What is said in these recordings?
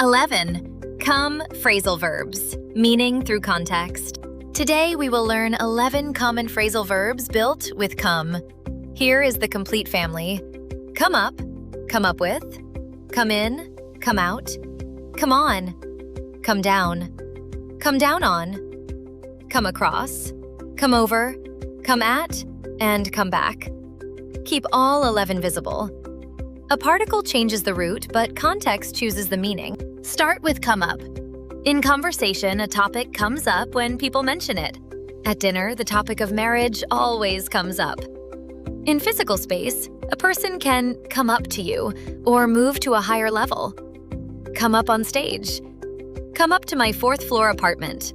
11. Come phrasal verbs, meaning through context. Today we will learn 11 common phrasal verbs built with come. Here is the complete family. Come up with, come in, come out, come on, come down on, come across, come over, come at, and come back. Keep all 11 visible. A particle changes the root, but context chooses the meaning. Start with come up. In conversation, a topic comes up when people mention it. At dinner, the topic of marriage always comes up. In physical space, a person can come up to you or move to a higher level. Come up on stage. Come up to my 4th floor apartment.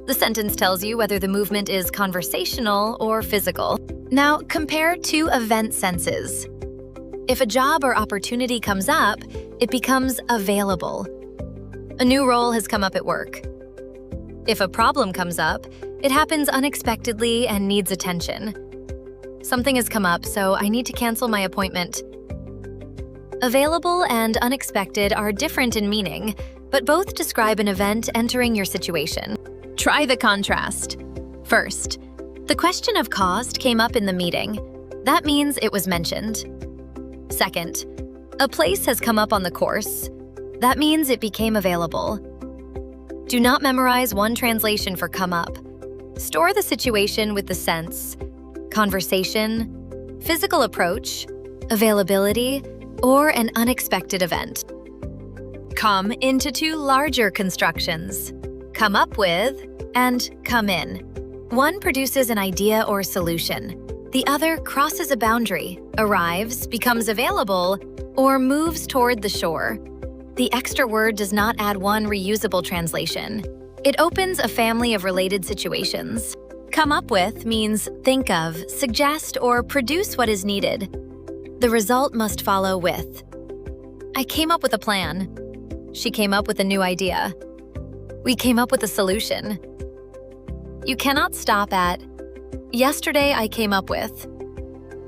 The sentence tells you whether the movement is conversational or physical. Now, compare two event senses. If a job or opportunity comes up, it becomes available. A new role has come up at work. If a problem comes up, it happens unexpectedly and needs attention. Something has come up, so I need to cancel my appointment. Available and unexpected are different in meaning, but both describe an event entering your situation. Try the contrast. First, the question of cost came up in the meeting. That means it was mentioned. Second, a place has come up on the course. That means it became available. Do not memorize one translation for come up. Store the situation with the sense, conversation, physical approach, availability, or an unexpected event. Come into two larger constructions, come up with and come in. One produces an idea or solution. The other crosses a boundary, arrives, becomes available, or moves toward the shore. The extra word does not add one reusable translation. It opens a family of related situations. Come up with means think of, suggest, or produce what is needed. The result must follow with. I came up with a plan. She came up with a new idea. We came up with a solution. You cannot stop at, yesterday I came up with.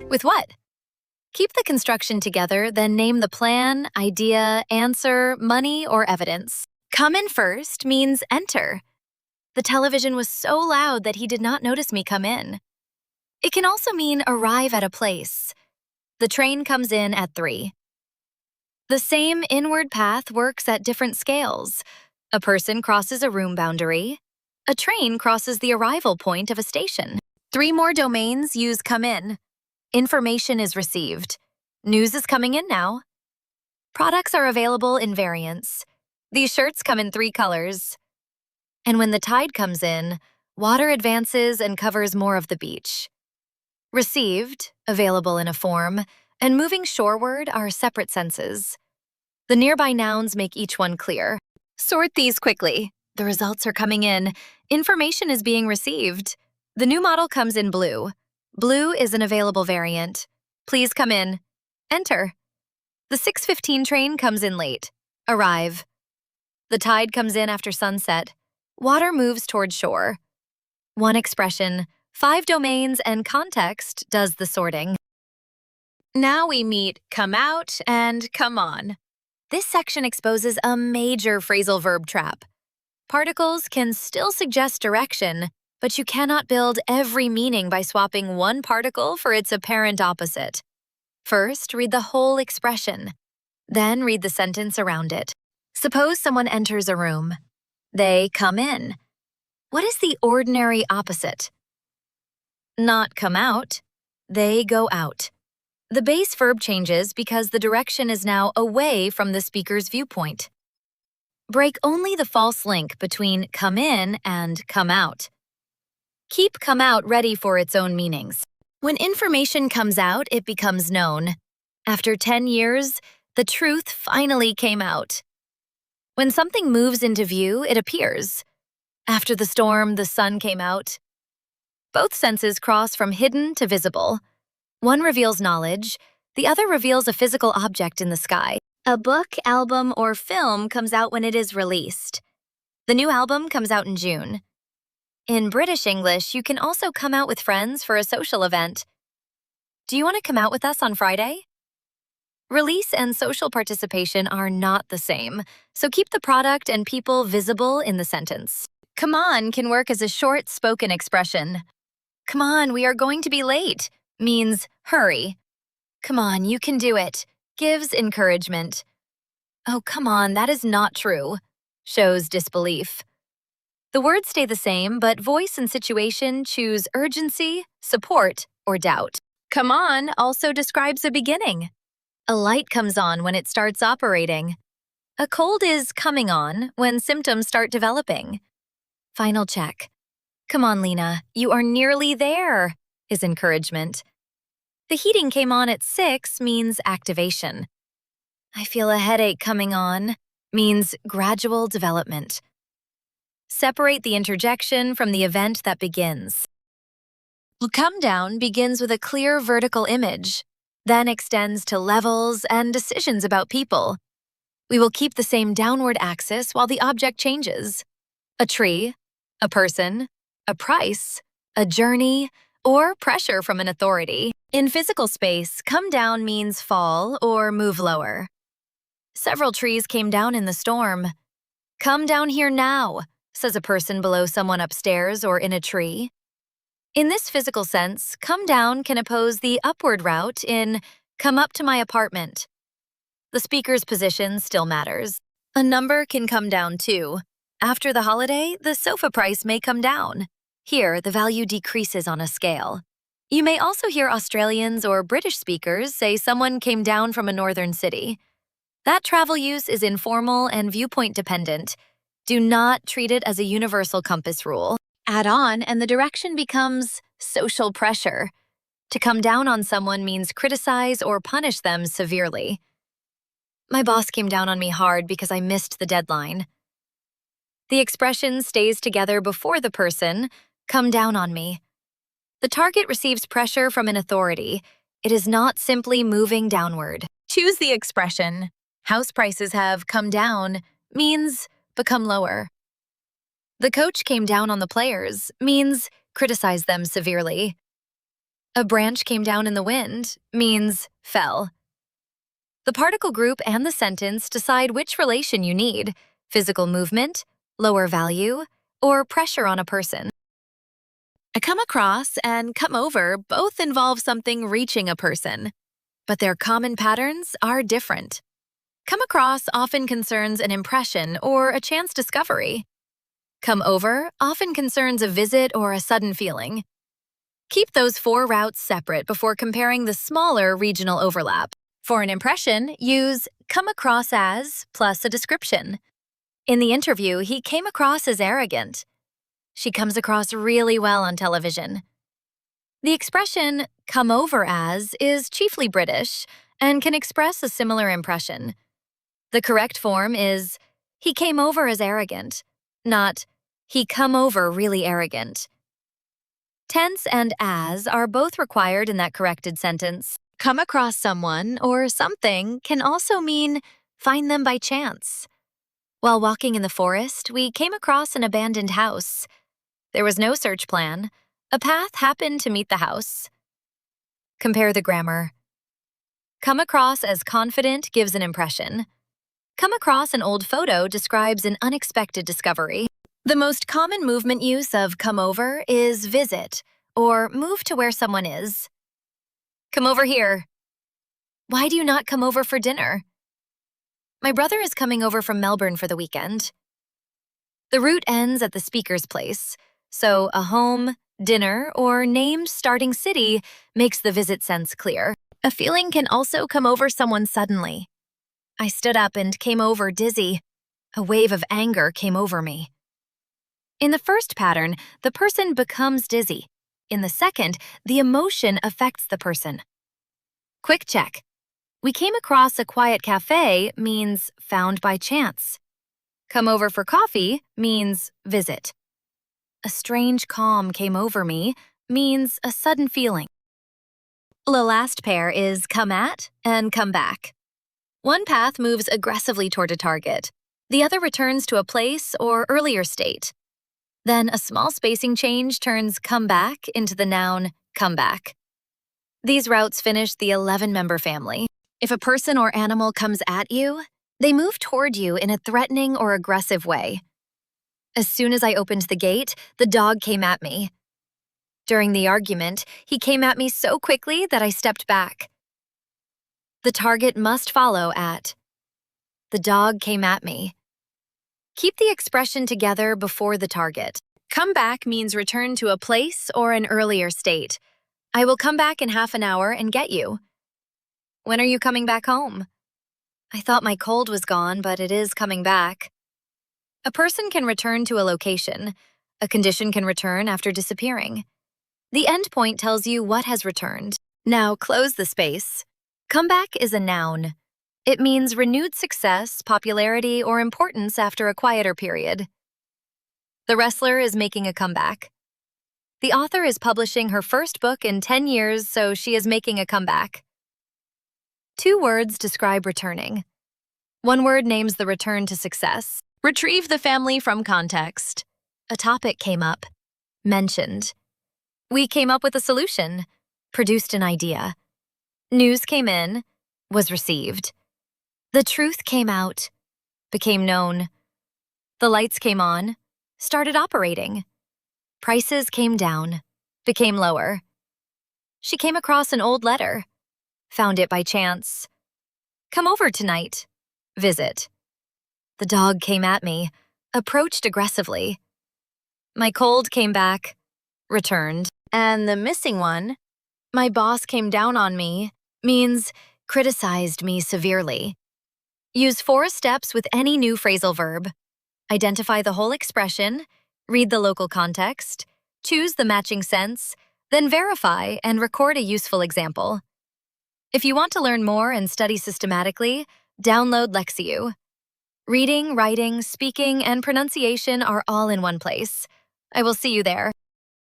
With what? Keep the construction together, then name the plan, idea, answer, money, or evidence. Come in first means enter. The television was so loud that he did not notice me come in. It can also mean arrive at a place. The train comes in at 3. The same inward path works at different scales. A person crosses a room boundary. A train crosses the arrival point of a station. 3 more domains use come in. Information is received. News is coming in now. Products are available in variants. These shirts come in 3 colors. And when the tide comes in, water advances and covers more of the beach. Received, available in a form, and moving shoreward are separate senses. The nearby nouns make each one clear. Sort these quickly. The results are coming in. Information is being received. The new model comes in blue. Blue is an available variant. Please come in. Enter. The 6:15 train comes in late. Arrive. The tide comes in after sunset. Water moves toward shore. 1 expression, 5 domains, and context does the sorting. Now we meet come out and come on. This section exposes a major phrasal verb trap. Particles can still suggest direction, but you cannot build every meaning by swapping one particle for its apparent opposite. First, read the whole expression. Then read the sentence around it. Suppose someone enters a room. They come in. What is the ordinary opposite? Not come out. They go out. The base verb changes because the direction is now away from the speaker's viewpoint. Break only the false link between come in and come out. Keep come out ready for its own meanings. When information comes out, it becomes known. After 10 years, the truth finally came out. When something moves into view, it appears. After the storm, the sun came out. Both senses cross from hidden to visible. One reveals knowledge, the other reveals a physical object in the sky. A book, album, or film comes out when it is released. The new album comes out in June. In British English, you can also come out with friends for a social event. Do you want to come out with us on Friday? Release and social participation are not the same, so keep the product and people visible in the sentence. Come on can work as a short spoken expression. Come on, we are going to be late means hurry. Come on, you can do it gives encouragement. Oh, come on, that is not true shows disbelief. The words stay the same, but voice and situation choose urgency, support, or doubt. Come on also describes a beginning. A light comes on when it starts operating. A cold is coming on when symptoms start developing. Final check. Come on, Lena, you are nearly there, is encouragement. The heating came on at 6 means activation. I feel a headache coming on means gradual development. Separate the interjection from the event that begins. Come down begins with a clear vertical image, then extends to levels and decisions about people. We will keep the same downward axis while the object changes. A tree, a person, a price, a journey, or pressure from an authority. In physical space, come down means fall or move lower. Several trees came down in the storm. Come down here now, says a person below someone upstairs or in a tree. In this physical sense, come down can oppose the upward route in come up to my apartment. The speaker's position still matters. A number can come down too. After the holiday, the sofa price may come down. Here, the value decreases on a scale. You may also hear Australians or British speakers say someone came down from a northern city. That travel use is informal and viewpoint dependent. Do not treat it as a universal compass rule. Add on and the direction becomes social pressure. To come down on someone means criticize or punish them severely. My boss came down on me hard because I missed the deadline. The expression stays together before the person, come down on me. The target receives pressure from an authority. It is not simply moving downward. Choose the expression. House prices have come down means become lower. The coach came down on the players means criticize them severely. A branch came down in the wind means fell. The particle group and the sentence decide which relation you need: physical movement, lower value, or pressure on a person. I come across and come over both involve something reaching a person, but their common patterns are different. Come across often concerns an impression or a chance discovery. Come over often concerns a visit or a sudden feeling. Keep those 4 routes separate before comparing the smaller regional overlap. For an impression, use come across as plus a description. In the interview, he came across as arrogant. She comes across really well on television. The expression come over as is chiefly British and can express a similar impression. The correct form is he came over as arrogant, not he come over really arrogant. Tense and as are both required in that corrected sentence. Come across someone or something can also mean find them by chance. While walking in the forest, we came across an abandoned house. There was no search plan. A path happened to meet the house. Compare the grammar. Come across as confident gives an impression. Come across an old photo describes an unexpected discovery. The most common movement use of come over is visit, or move to where someone is. Come over here. Why do you not come over for dinner? My brother is coming over from Melbourne for the weekend. The route ends at the speaker's place, so a home, dinner, or named starting city makes the visit sense clear. A feeling can also come over someone suddenly. I stood up and came over dizzy. A wave of anger came over me. In the first pattern, the person becomes dizzy. In the second, the emotion affects the person. Quick check. We came across a quiet cafe means found by chance. Come over for coffee means visit. A strange calm came over me means a sudden feeling. The last pair is come at and come back. One path moves aggressively toward a target. The other returns to a place or earlier state. Then a small spacing change turns come back into the noun come back. These routes finish the 11-member family. If a person or animal comes at you, they move toward you in a threatening or aggressive way. As soon as I opened the gate, the dog came at me. During the argument, he came at me so quickly that I stepped back. The target must follow at. The dog came at me. Keep the expression together before the target. Come back means return to a place or an earlier state. I will come back in half an hour and get you. When are you coming back home? I thought my cold was gone, but it is coming back. A person can return to a location. A condition can return after disappearing. The end point tells you what has returned. Now close the space. Comeback is a noun. It means renewed success, popularity, or importance after a quieter period. The wrestler is making a comeback. The author is publishing her first book in 10 years, so she is making a comeback. 2 words describe returning. 1 word names the return to success. Retrieve the family from context. A topic came up. Mentioned. We came up with a solution. Produced an idea. News came in. Was received. The truth came out. Became known. The lights came on. Started operating. Prices came down. Became lower. She came across an old letter. Found it by chance. Come over tonight. Visit. The dog came at me. Approached aggressively. My cold came back. Returned. And the missing one, my boss came down on me, means criticized me severely. Use 4 steps with any new phrasal verb. Identify the whole expression, read the local context, choose the matching sense, then verify and record a useful example. If you want to learn more and study systematically, download Lexioo. Reading, writing, speaking, and pronunciation are all in one place. I will see you there.